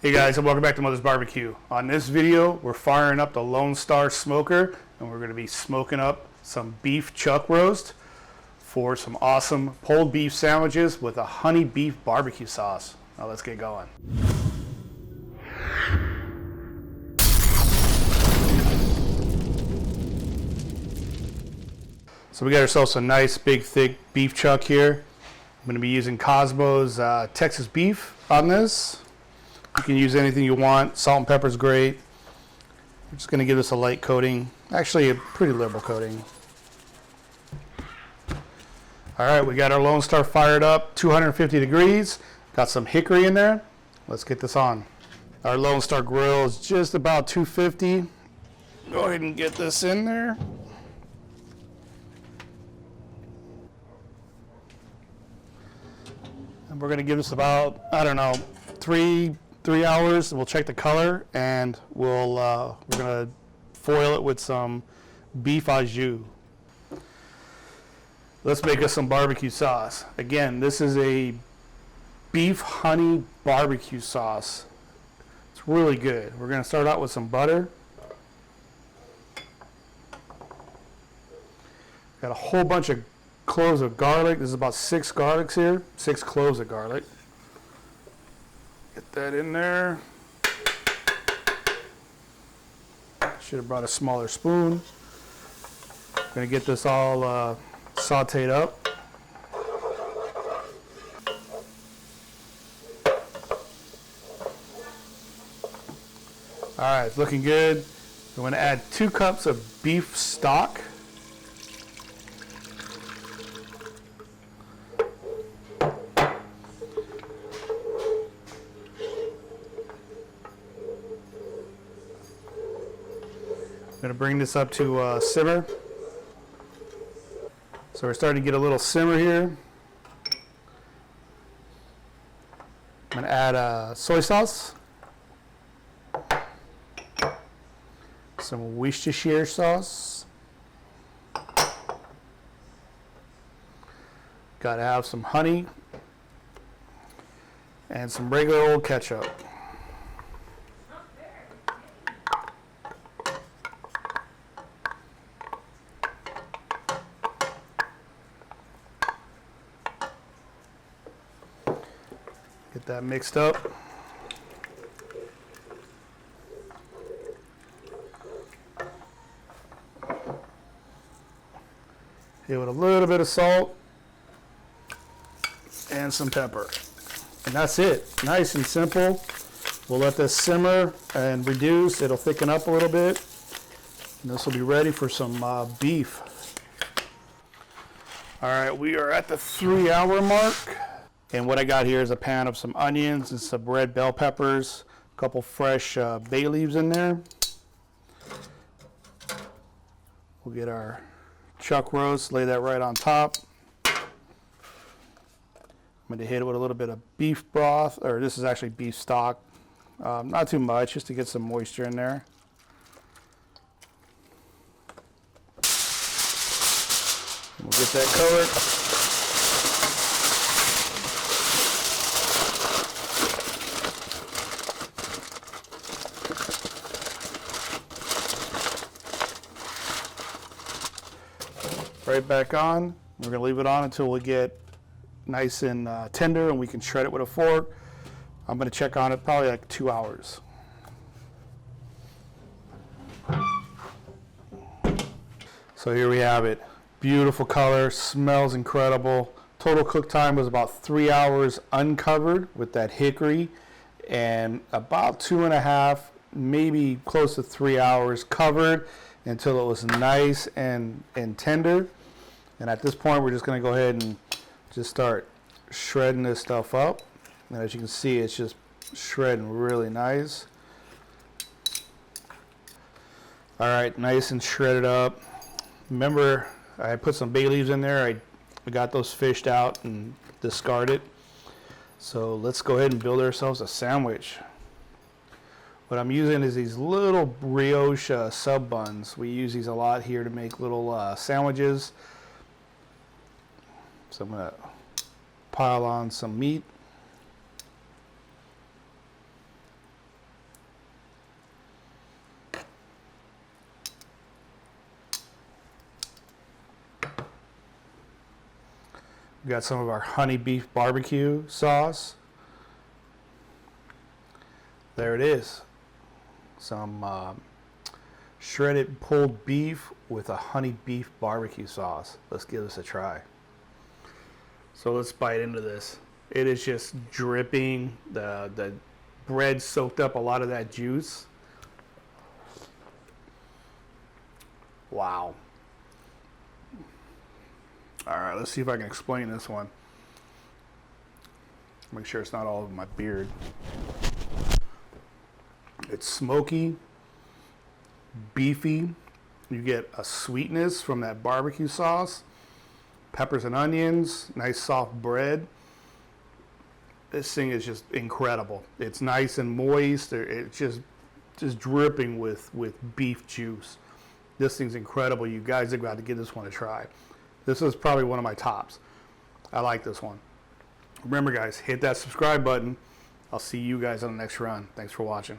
Hey guys, and welcome back to Mother's Barbecue. On this video, we're firing up the LoneStar smoker and we're going to be smoking up some beef chuck roast for some awesome pulled beef sandwiches with a honey beef barbecue sauce. Now let's get going. So we got ourselves a nice big thick beef chuck here. I'm going to be using Cosmo's Texas beef on this. You can use anything you want. Salt and pepper is great. I'm just going to give this a light coating. Actually, a pretty liberal coating. All right, we got our LoneStar fired up, 250 degrees. Got some hickory in there. Let's get this on. Our LoneStar Grill is just about 250. Go ahead and get this in there. And we're going to give this about, I don't know, three hours. We'll check the color and we're gonna foil it with some beef au jus. Let's make us some barbecue sauce. Again, this is a beef honey barbecue sauce. It's really good. We're gonna start out with some butter. Got a whole bunch of cloves of garlic. There's about 6 garlics here, 6 cloves of garlic. Get that in there. Should have brought a smaller spoon. Gonna get this all sauteed up. All right, it's looking good. I'm gonna add 2 cups of beef stock. I'm going to bring this up to simmer. So we're starting to get a little simmer here. I'm going to add soy sauce, some Worcestershire sauce. Got to have some honey and some regular old ketchup. Get that mixed up. Hit with a little bit of salt and some pepper. And that's it. Nice and simple. We'll let this simmer and reduce. It'll thicken up a little bit. And this will be ready for some beef. All right, we are at the 3-hour mark. And what I got here is a pan of some onions and some red bell peppers, a couple fresh bay leaves in there. We'll get our chuck roast, lay that right on top. I'm going to hit it with a little bit of beef broth, or this is actually beef stock. Not too much, just to get some moisture in there. We'll get that covered. Right back on. We're going to leave it on until we get nice and tender and we can shred it with a fork. I'm going to check on it probably like 2 hours. So here we have it. Beautiful color, smells incredible. Total cook time was about 3 hours uncovered with that hickory, and about 2.5, maybe close to 3 hours covered until it was nice and tender. And at this point, we're just going to go ahead and just start shredding this stuff up. And as you can see, it's just shredding really nice. All right, nice and shredded up. Remember, I put some bay leaves in there. I got those fished out and discarded. So let's go ahead and build ourselves a sandwich. What I'm using is these little brioche sub buns. We use these a lot here to make little sandwiches. So I'm going to pile on some meat. We got some of our honey beef barbecue sauce. There it is. Some shredded pulled beef with a honey beef barbecue sauce. Let's give this a try. So let's bite into this. It is just dripping. The bread soaked up a lot of that juice. Wow. All right, let's see if I can explain this one. Make sure it's not all over my beard. It's smoky, beefy. You get a sweetness from that barbecue sauce, peppers and onions, nice soft bread. This thing is just incredible. It's nice and moist. It's just dripping with beef juice. This thing's incredible. You guys have got to give this one a try. This is probably one of my tops. I like this one. Remember, guys, hit that subscribe button. I'll see you guys on the next run. Thanks for watching.